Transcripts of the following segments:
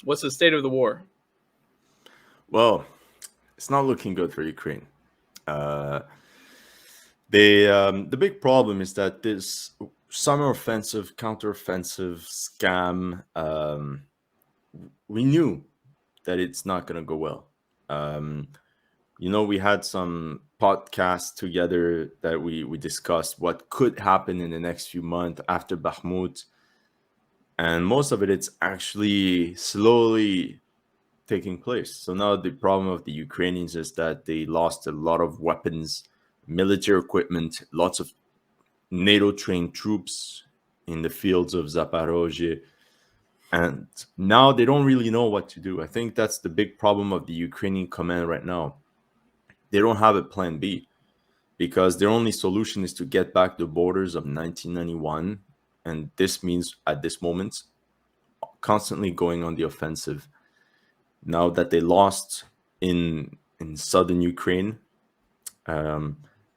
What's the state of the war? Well, it's not looking good for Ukraine. Uh, the big problem is that this summer offensive, counteroffensive scam, we knew that it's not going to go well. Um, we had some podcasts together that we discussed what could happen in the next few months after Bakhmut, and most of it's actually slowly taking place. So now the problem of the Ukrainians is that they lost a lot of weapons, military equipment, lots of NATO trained troops in the fields of Zaporozhye. And now they don't really know what to do. I think that's the big problem of the Ukrainian command right now. They don't have a plan B because their only solution is to get back the borders of 1991. And this means at this moment, constantly going on the offensive. Now that they lost in southern Ukraine,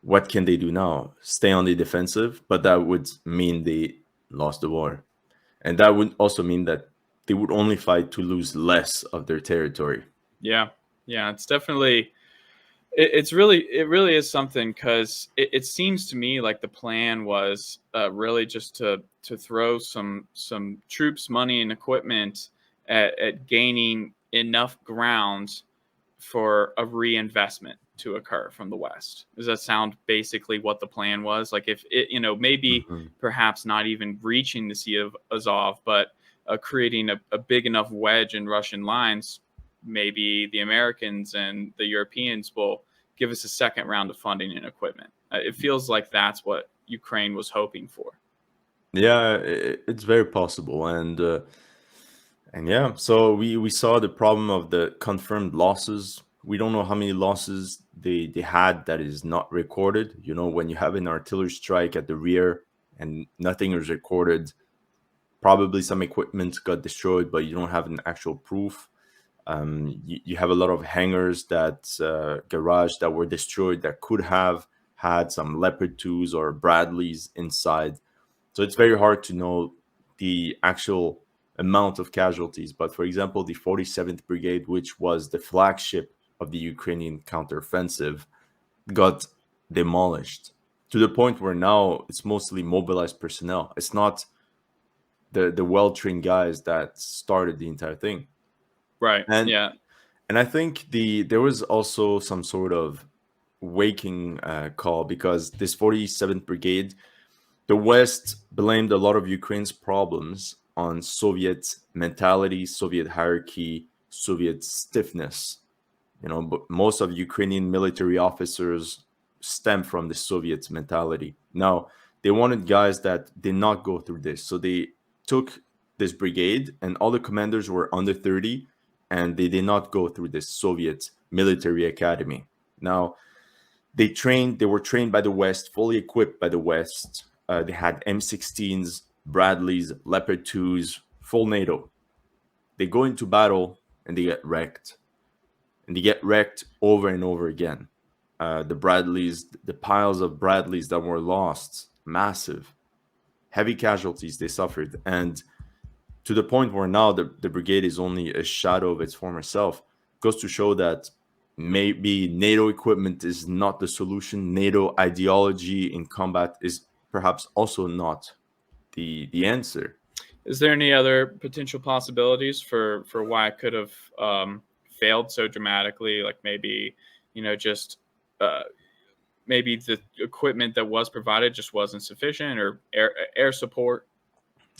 what can they do now? Stay on the defensive, but that would mean they lost the war, and that would also mean that they would only fight to lose less of their territory. Yeah, yeah, it's definitely it really is something because it seems to me like the plan was really just to throw some troops, money, and equipment at gaining enough ground for a reinvestment to occur from the West. Does that sound basically what the plan was? Like if it, maybe Mm-hmm. perhaps not even reaching the Sea of Azov, but creating a big enough wedge in Russian lines, maybe the Americans and the Europeans will give us a second round of funding and equipment. It feels like that's what Ukraine was hoping for. Yeah, it's very possible, and yeah. So we saw the problem of the confirmed losses. We don't know how many losses they had that is not recorded. When you have an artillery strike at the rear and nothing is recorded, probably some equipment got destroyed, but you don't have an actual proof. You have a lot of hangars that garage that were destroyed that could have had some Leopard 2s or Bradleys inside. So it's very hard to know the actual amount of casualties. But for example, the 47th Brigade, which was the flagship of the Ukrainian counteroffensive, got demolished to the point where now it's mostly mobilized personnel. It's not the well-trained guys that started the entire thing. Right. And Yeah. and I think there was also some sort of waking call because this 47th Brigade, the West blamed a lot of Ukraine's problems on Soviet mentality, Soviet hierarchy, Soviet stiffness. But most of Ukrainian military officers stem from the Soviet mentality. Now, they wanted guys that did not go through this. So they took this brigade, and all the commanders were under 30, and they did not go through this Soviet military academy. Now, they were trained by the West, fully equipped by the West. They had M16s, Bradleys, Leopard 2s, full NATO. They go into battle and they get wrecked, and they get wrecked over and over again. The Bradleys, the piles of Bradleys that were lost, massive, heavy casualties they suffered, and to the point where now the brigade is only a shadow of its former self. Goes to show that maybe NATO equipment is not the solution. NATO ideology in combat is perhaps also not the answer. Is there any other potential possibilities for why it could have failed so dramatically? Like maybe just uh, maybe the equipment that was provided just wasn't sufficient, or air support,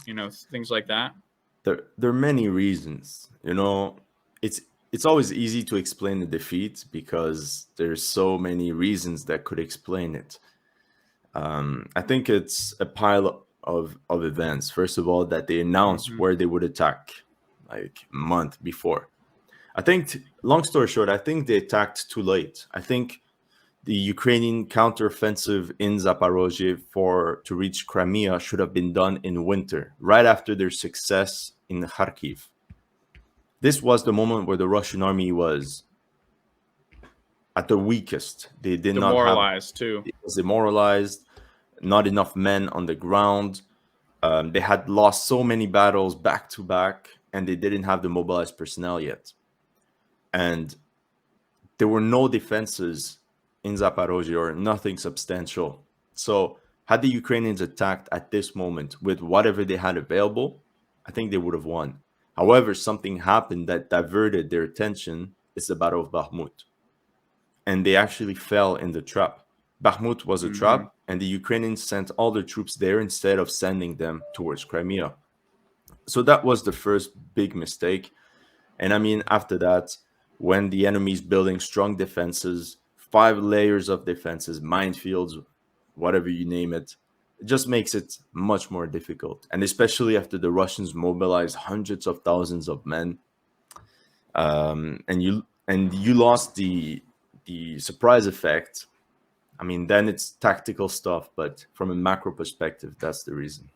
things like that. There are many reasons. It's it's always easy to explain the defeat because there's so many reasons that could explain it. I think it's a pile of events. First of all, that they announced Mm-hmm. where they would attack like a month before. I think, long story short, I think they attacked too late. I think the Ukrainian counteroffensive in Zaporozhye for to reach Crimea should have been done in winter, right after their success in Kharkiv. This was the moment where the Russian army was at their weakest. They did not have, Demoralized too. it was demoralized, not enough men on the ground. They had lost so many battles back to back, and they didn't have the mobilized personnel yet. And there were no defenses in Zaporozhye or nothing substantial. So had the Ukrainians attacked at this moment with whatever they had available, I think they would have won. However, something happened that diverted their attention. It's the Battle of Bakhmut. And they actually fell in the trap. Bakhmut was a Mm-hmm. trap, and the Ukrainians sent all their troops there instead of sending them towards Crimea. So that was the first big mistake. And I mean, after that, when the enemy is building strong defenses, 5 layers of defenses, minefields, whatever you name it, it just makes it much more difficult. And especially after the Russians mobilized hundreds of thousands of men, and you lost the surprise effect. I mean, then it's tactical stuff, but from a macro perspective, that's the reason.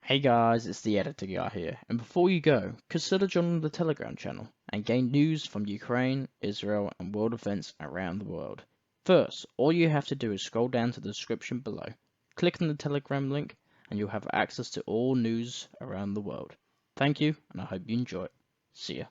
Hey guys, it's the editor guy here, and before you go, consider joining the Telegram channel and gain news from Ukraine, Israel, and world events around the world. First, all you have to do is scroll down to the description below, click on the Telegram link, and you'll have access to all news around the world. Thank you, and I hope you enjoy it. See ya.